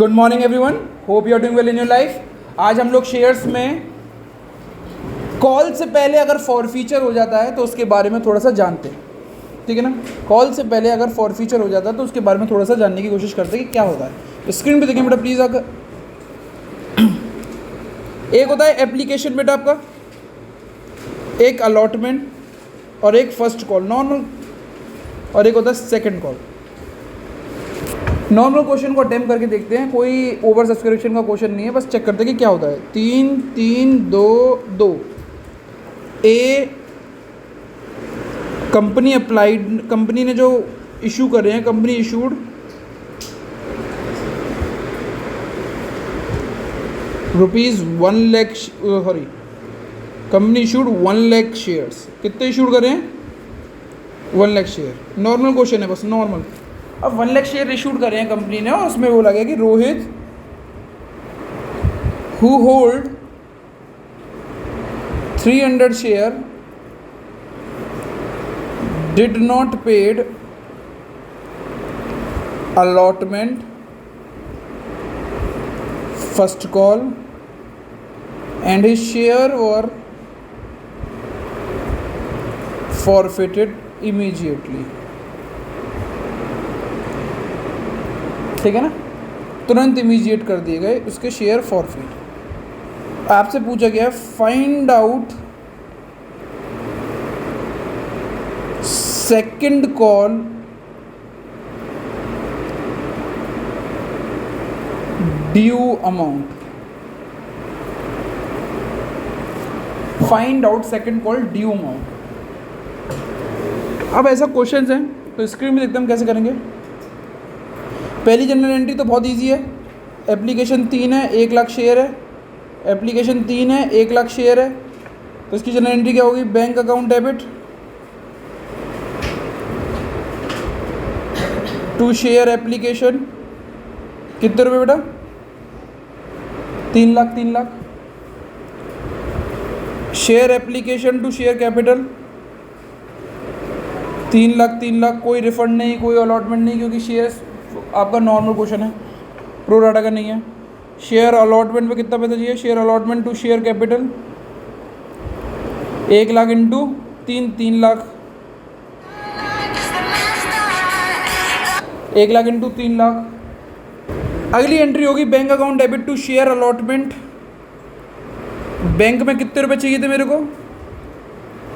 Good morning everyone, hope you are doing well in your life. आज हम लोग shares में कॉल से पहले अगर फॉरफीचर हो जाता है तो उसके बारे में थोड़ा सा जानते हैं, ठीक है ना। कॉल से पहले अगर फॉरफीचर हो जाता है तो उसके बारे में थोड़ा सा जानने की कोशिश करते हैं कि क्या होता है। तो स्क्रीन पे देखें बेटा प्लीज़। अगर एक होता है एप्लीकेशन बेटा आपका, एक अलॉटमेंट और एक फर्स्ट कॉल नॉर्मल, और एक होता है सेकंड कॉल। नॉर्मल क्वेश्चन को अटेम्प्ट करके देखते हैं, कोई ओवर सब्सक्रिप्शन का क्वेश्चन नहीं है, बस चेक करते हैं कि क्या होता है। 3 3 2 2 ए कंपनी अप्लाइड, कंपनी ने जो इशू कर रहे हैं, company issued ₹1 lakh, sorry company issued 1 lakh shares. कितने इशूड कर रहे हैं? 1 लाख शेयर। नॉर्मल क्वेश्चन है, बस नॉर्मल। अब 1 लाख शेयर इशूड कर रहे हैं कंपनी ने, और उसमें बोला गया कि Rohit who hold 300 share did not paid allotment, first call and his share were forfeited immediately. ठीक है ना, तुरंत इमीडिएट कर दिए गए उसके शेयर फॉरफिट। आपसे पूछा गया है find out second call due amount. Find out second call due amount. अब ऐसा क्वेश्चन है तो स्क्रीन में देखते हैं हम कैसे करेंगे। पहली जनरल एंट्री तो बहुत इजी है। एप्लीकेशन 3 है, 1 लाख शेयर है। एप्लीकेशन 3 है, 1 लाख शेयर है, तो इसकी जनरल एंट्री क्या होगी? Bank account debit to share application. कितने रुपए बेटा? 3 lakh. 3 lakh. Share application to share capital 3 lakh. 3 lakh. कोई रिफंड नहीं, कोई अलॉटमेंट नहीं, क्योंकि शेयर्स आपका नॉर्मल क्वेश्चन है, प्रो राटा का नहीं है। शेयर अलॉटमेंट पे कितना पैसा चाहिए? Share allotment to share capital 1 lakh into 3 lakh. 1 lakh into 3 lakh. अगली एंट्री होगी bank account debit to share allotment. Bank में कितने रुपए चाहिए थे मेरे को?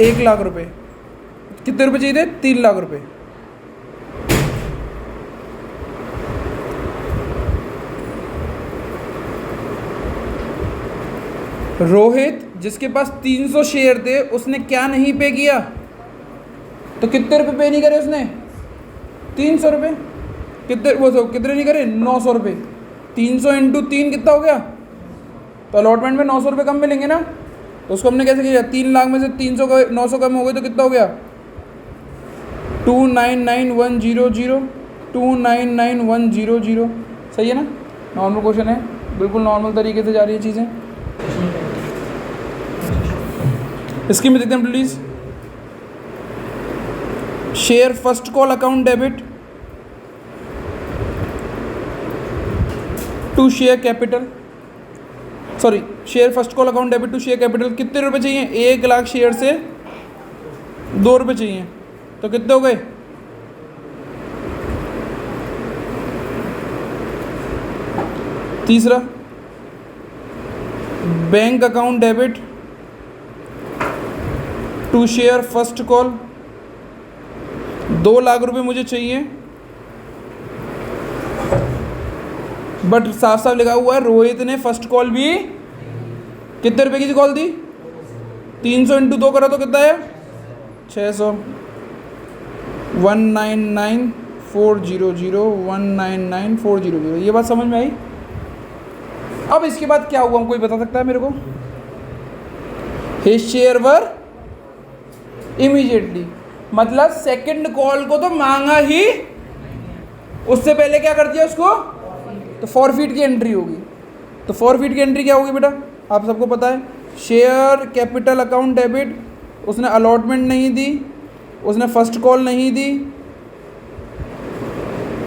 1 लाख रुपए। कितने रुपए चाहिए थे? 3 लाख रुपए। रोहित जिसके पास 300 शेयर थे उसने क्या नहीं पे किया? तो कितने रुपए पे नहीं करे उसने? 300 रुपये। कितने नहीं करे? 900 रुपये। 300 इंटू 3 कितना हो गया? तो अलॉटमेंट में 900 रुपये कम मिलेंगे ना, तो उसको हमने कैसे किया? 3 लाख में से 300 का 900 कम हो गए तो कितना हो गया? 299,100। 299,100। सही है ना? नॉर्मल क्वेश्चन है, बिल्कुल नॉर्मल तरीके से जा रही है चीज़ें। इसकी में देखते हैं please. Share first call account debit to share capital, sorry share first call account debit to share capital. कितने रुपए चाहिए? 1 लाख शेयर से 2 रुपये चाहिए, तो कितने हो गए? तीसरा bank account debit to share first call 2 lakh रुपए मुझे चाहिए, बट साफ साफ लिखा हुआ है रोहित ने फर्स्ट कॉल भी कितने रुपए की कॉल दी? 300 इंटू 2 करो तो कितना है? 600। 199,400। 199,400। ये बात समझ में आई? अब इसके बाद क्या हुआ कोई बता सकता है मेरे को? हिज शेयर वर इमीडिएटली, मतलब सेकंड कॉल को तो मांगा ही, उससे पहले क्या कर दिया उसको? तो फॉरफिट की एंट्री होगी। तो फॉरफिट की एंट्री क्या होगी बेटा? आप सबको पता है, शेयर कैपिटल अकाउंट डेबिट, उसने अलॉटमेंट नहीं दी, उसने फर्स्ट कॉल नहीं दी,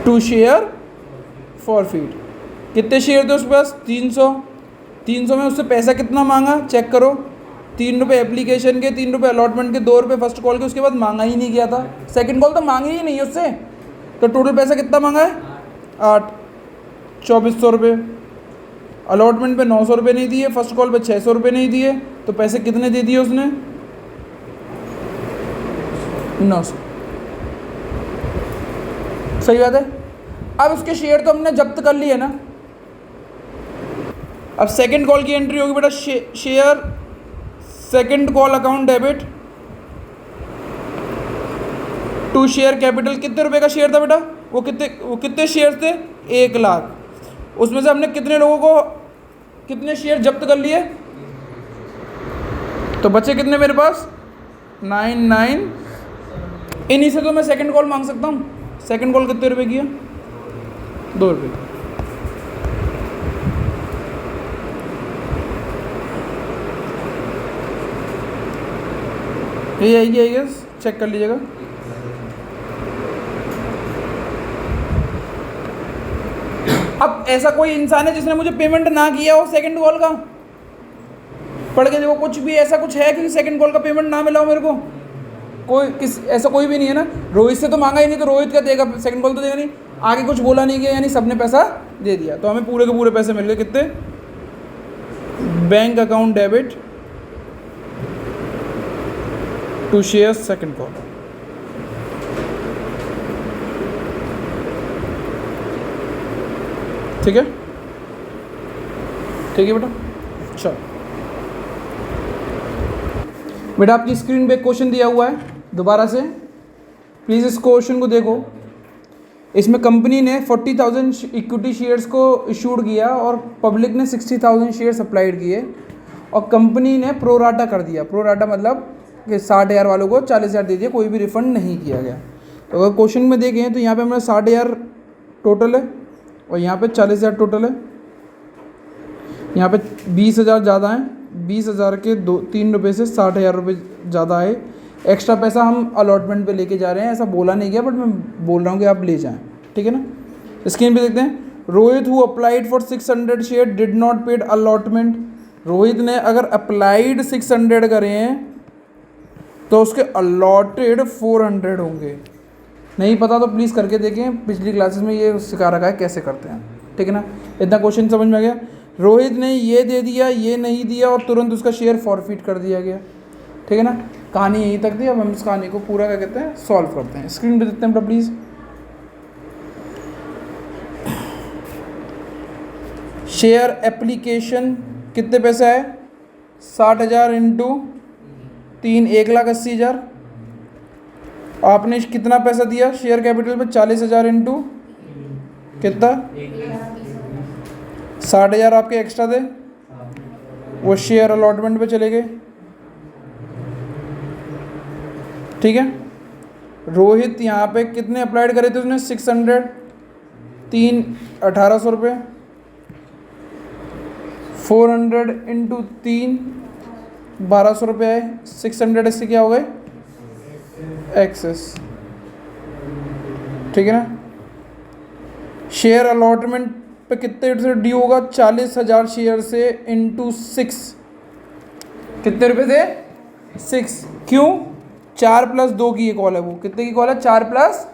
टू शेयर फॉरफिट। कितने शेयर थे उसके पास? 300। 300 में उससे पैसा कितना मांगा चेक करो। 3 रुपये एप्लीकेशन के, 3 रुपये अलॉटमेंट के, 2 रुपये फर्स्ट कॉल के, उसके बाद मांगा ही नहीं गया था। सेकंड कॉल तो मांगी ही नहीं उससे, तो टोटल पैसा कितना मांगा है? 8, 2400 रुपये। अलॉटमेंट पे 900 रुपये नहीं दिए, फर्स्ट कॉल पे 600 रुपये नहीं दिए, तो पैसे कितने दे दिए उसने? 900। सही बात है। अब उसके शेयर तो हमने जब्त कर लिए ना। अब सेकंड कॉल की एंट्री होगी बेटा, share second call account debit to share capital. कितने रुपए का शेयर था बेटा? वो कितने शेयर थे? 1 लाख। उसमें से हमने कितने लोगों को कितने शेयर जब्त कर लिए? तो बचे कितने मेरे पास? 99। इन्हीं से तो मैं सेकंड कॉल मांग सकता हूँ। सेकंड कॉल कितने रुपए की है? 2 रुपये। ये आएगी आई गेस, चेक कर लीजिएगा। अब ऐसा कोई इंसान है जिसने मुझे पेमेंट ना किया हो सेकंड कॉल का? पढ़ के देखो, कुछ भी ऐसा कुछ है कि सेकंड कॉल का पेमेंट ना मिला हो मेरे को? ऐसा कोई भी नहीं है ना। रोहित से तो मांगा ही नहीं, तो रोहित क्या देगा? सेकंड कॉल तो देगा नहीं। आगे कुछ बोला नहीं गया, यानी सबने पैसा दे दिया, तो हमें पूरे के पूरे पैसे मिल गए। कितने? Bank account debit to share second call. ठीक है, ठीक है बेटा। चलो बेटा, आपकी स्क्रीन पे क्वेश्चन दिया हुआ है, दोबारा से प्लीज़ इस क्वेश्चन को देखो। इसमें कंपनी ने 40,000 इक्विटी शेयर्स को इशूड किया और पब्लिक ने 60,000 शेयर्स अप्लाइड किए, और कंपनी ने प्रोराटा कर दिया। प्रोराटा मतलब कि 60,000 वालों को 40,000 दे दिया, कोई भी रिफंड नहीं किया गया। तो अगर क्वेश्चन में देखें तो यहाँ पे हमारा 60,000 टोटल है और यहाँ पे 40,000 टोटल है। यहाँ पे 20,000 ज़्यादा हैं, 20,000 के 3 रुपये से 60,000 रुपये ज़्यादा है। एक्स्ट्रा पैसा हम अलॉटमेंट पे लेके जा रहे हैं, ऐसा बोला नहीं गया, बट मैं बोल रहा हूँ कि आप ले जाएं। ठीक है ना। स्क्रीन पे देखते हैं, Rohit who applied for 600 share did not paid allotment. Rohit ने अगर अप्लाइड 600 करे हैं तो उसके अलॉटेड 400 होंगे। नहीं पता तो प्लीज़ करके देखें, पिछली क्लासेस में ये सिखा रखा है कैसे करते हैं। ठीक है ना। इतना क्वेश्चन समझ में आ गया। रोहित ने ये दे दिया, ये नहीं दिया, और तुरंत उसका शेयर फॉरफिट कर दिया गया। ठीक है ना। कहानी यहीं तक थी। अब हम इस कहानी को पूरा क्या कहते हैं, सॉल्व करते हैं। स्क्रीन पे देखते हैं बेटा प्लीज़। शेयर एप्लीकेशन कितने पैसे आए? 60,000 इंटू 3, 1,80,000। आपने कितना पैसा दिया शेयर कैपिटल पे? 40,000 इंटू कितना? 60,000 आपके एक्स्ट्रा थे, वो शेयर अलॉटमेंट पे चले गए। ठीक है। रोहित यहाँ पे कितने अप्लाइड करे थे उसने? 600, 3 1,800 रुपये। 400 इंटू 3 1,200 रुपये आए। 600 इससे क्या हो गए? एक्सेस। ठीक है ना। शेयर अलॉटमेंट पे कितने से ड्यू होगा? 40,000 शेयर से इंटू 6 कितने रुपए थे? 6। क्यों? 4 + 2 की ये कॉल है। वो कितने की कॉल है? 4 +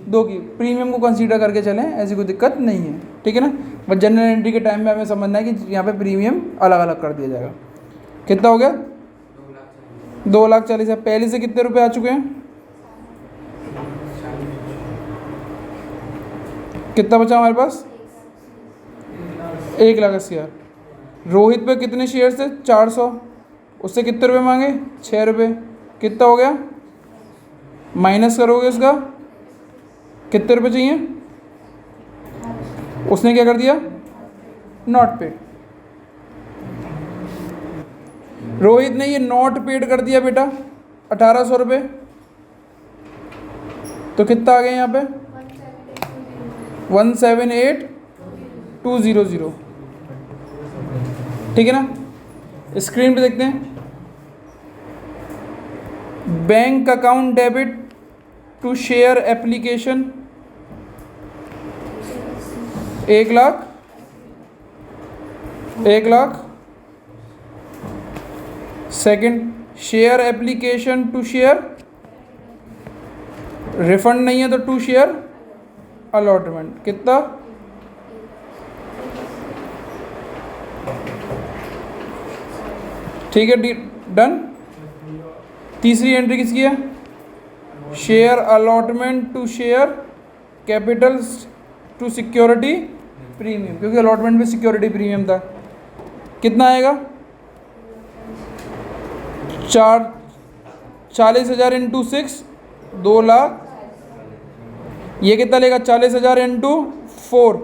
2 की। प्रीमियम को कंसीडर करके चलें, ऐसी कोई दिक्कत नहीं है। ठीक है ना। बस जनरल एंट्री के टाइम में हमें समझना है कि यहाँ पे प्रीमियम अलग अलग कर दिया जाएगा। कितना हो गया? 2,40,000। पहले से कितने रुपए आ चुके हैं? कितना बचा हमारे पास? 1,80,000। रोहित पे कितने शेयर थे? 400। उससे कितने रुपए मांगे? 6 रुपये। कितना हो गया? माइनस करोगे उसका, कितने रुपए चाहिए? उसने क्या कर दिया? Not paid. रोहित ने ये नॉट पेड कर दिया बेटा 1,800 रुपये। तो कितना आ गया यहाँ पे? 178,200। ठीक है ना। स्क्रीन पे देखते हैं, bank account debit to share application 1,00,000 1,00,000। Second, share application to share, refund नहीं है तो टू शेयर अलॉटमेंट, कितना? ठीक है, डन। तीसरी एंट्री किसकी है? Share allotment to share capital to security premium, क्योंकि अलॉटमेंट में सिक्योरिटी प्रीमियम था। कितना आएगा? 40,000 इंटू 6, 2,00,000। ये कितना लेगा? 40,000 इंटू 4,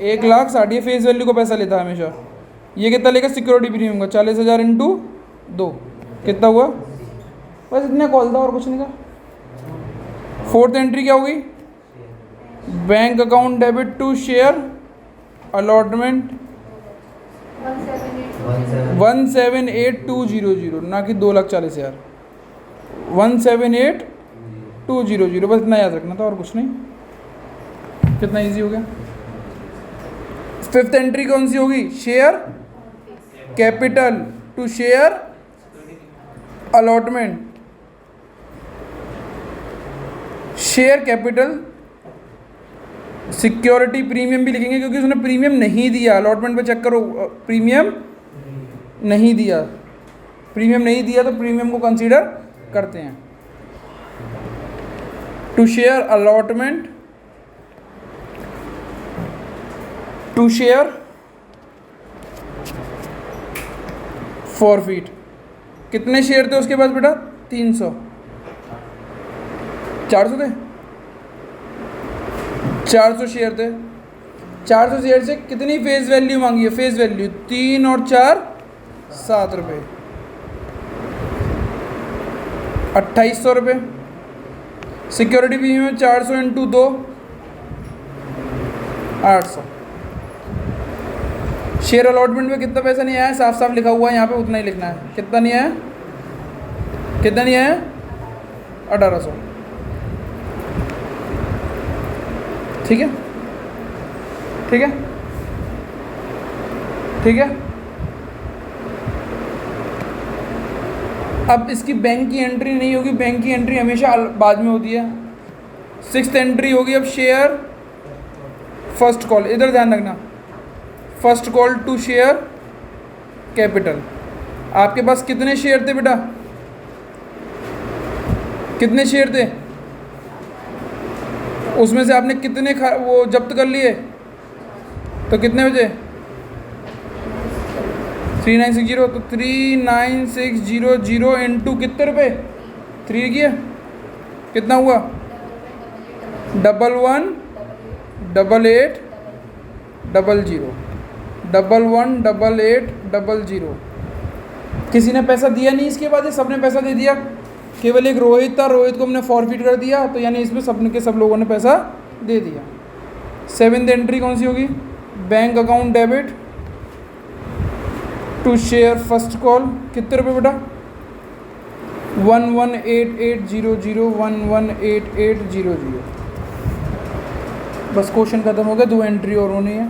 1,00,000 60। ये फेस वैल्यू को पैसा लेता है हमेशा। ये कितना लेगा सिक्योरिटी प्रीमियम का? 40,000 इंटू 2, कितना हुआ? बस इतने कॉल था और कुछ नहीं था। फोर्थ एंट्री क्या होगी? Bank account debit to share allotment 178,200, ना कि 2,40,000, 178,200। बस इतना याद रखना था और कुछ नहीं। कितना इजी हो गया। फिफ्थ एंट्री कौन सी होगी? Share capital to share allotment. Share capital security premium भी लिखेंगे क्योंकि उसने प्रीमियम नहीं दिया। अलॉटमेंट पे चेक करो, प्रीमियम नहीं दिया। प्रीमियम नहीं दिया तो प्रीमियम को कंसीडर करते हैं। To share allotment to share forfeit. कितने शेयर थे उसके पास बेटा? 300। 400 थे? 400 शेयर थे। 400 शेयर से कितनी फेस वैल्यू मांगी है? फेस वैल्यू 3 और 4 7 रुपये, 2,800 रुपये। Security premium 400 into 2, 800। Share allotment में कितना पैसा नहीं आया? साफ साफ लिखा हुआ है यहाँ पे, उतना ही लिखना है। कितना नहीं आया? कितना नहीं आया? 1,800। ठीक है, ठीक है, ठीक है। अब इसकी बैंक की एंट्री नहीं होगी, बैंक की एंट्री हमेशा बाद में होती है। सिक्स्थ एंट्री होगी अब शेयर फर्स्ट कॉल। इधर ध्यान रखना, first call to share capital. आपके पास कितने शेयर थे बेटा? कितने शेयर थे? उसमें से आपने कितने वो जब्त कर लिए? तो कितने बचे? 3960। तो 39,600 इंटू कितने रुपए? 3 किया, कितना हुआ? 11,8,8,000, 11,8,8,000। किसी ने पैसा दिया नहीं इसके बाद? सबने पैसा दे दिया। केवल एक रोहित था, रोहित को हमने फॉरफिट कर दिया, तो यानी इसमें सब के सब लोगों ने पैसा दे दिया। सेवेंथ एंट्री कौन सी होगी? Bank account debit to share first call. कितने रुपये बेटा? 11,8,8,0,0, 11,8,8,0,0। बस क्वेश्चन खत्म हो गया। 2 एंट्री और होनी है।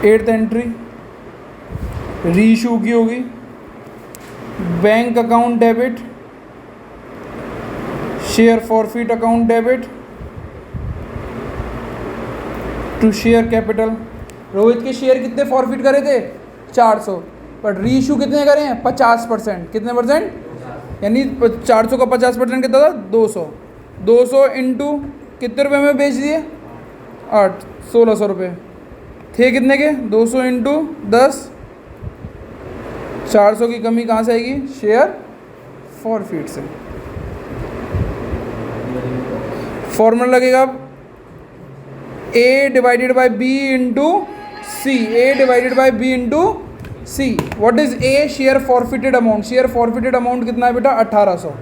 एट्थ एंट्री रीइशू की होगी। Bank account debit share forfeit account debit to share capital. Rohit के शेयर कितने फॉरफिट करे थे? 400, पर रीइशू कितने करे हैं? 50%। कितने परसेंट? यानी 400 का 50% कितना था? 200। 200 इंटू कितने रुपए में बेच दिए? 8, 1,600 रुपये थे। कितने के? 200 इंटू 10, 400 की कमी कहाँ से आएगी? शेयर फॉरफिट से। फॉर्मूला लगेगा अब A divided by B into C। A divided by B into C। What is A? Share forfeited amount. Share forfeited amount कितना है बेटा? 1,800।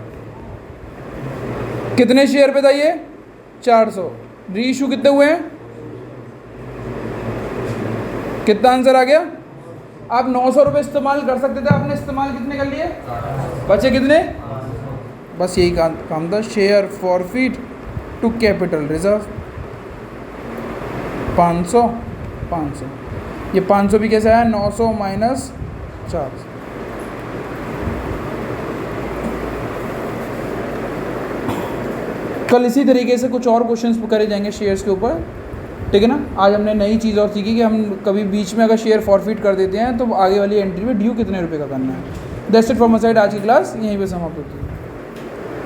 कितने शेयर पे था ये? 400। रीइशू कितने हुए हैं? कितना आंसर आ गया? आप 900 रुपये इस्तेमाल कर सकते थे, आपने इस्तेमाल कितने कर लिए? बचे कितने? बस यही काम था। Share forfeit to capital reserve. 500 500, ये 500 भी कैसे आया, 900 माइनस 4। कल इसी तरीके से कुछ और क्वेश्चंस करे जाएंगे शेयर्स के ऊपर, ठीक है ना। आज हमने नई चीज़ और सीखी कि हम कभी बीच में अगर शेयर फॉरफिट कर देते हैं तो आगे वाली एंट्री में ड्यू कितने रुपए का करना है। That's it from my side, आज की क्लास यहीं पे समाप्त होती है।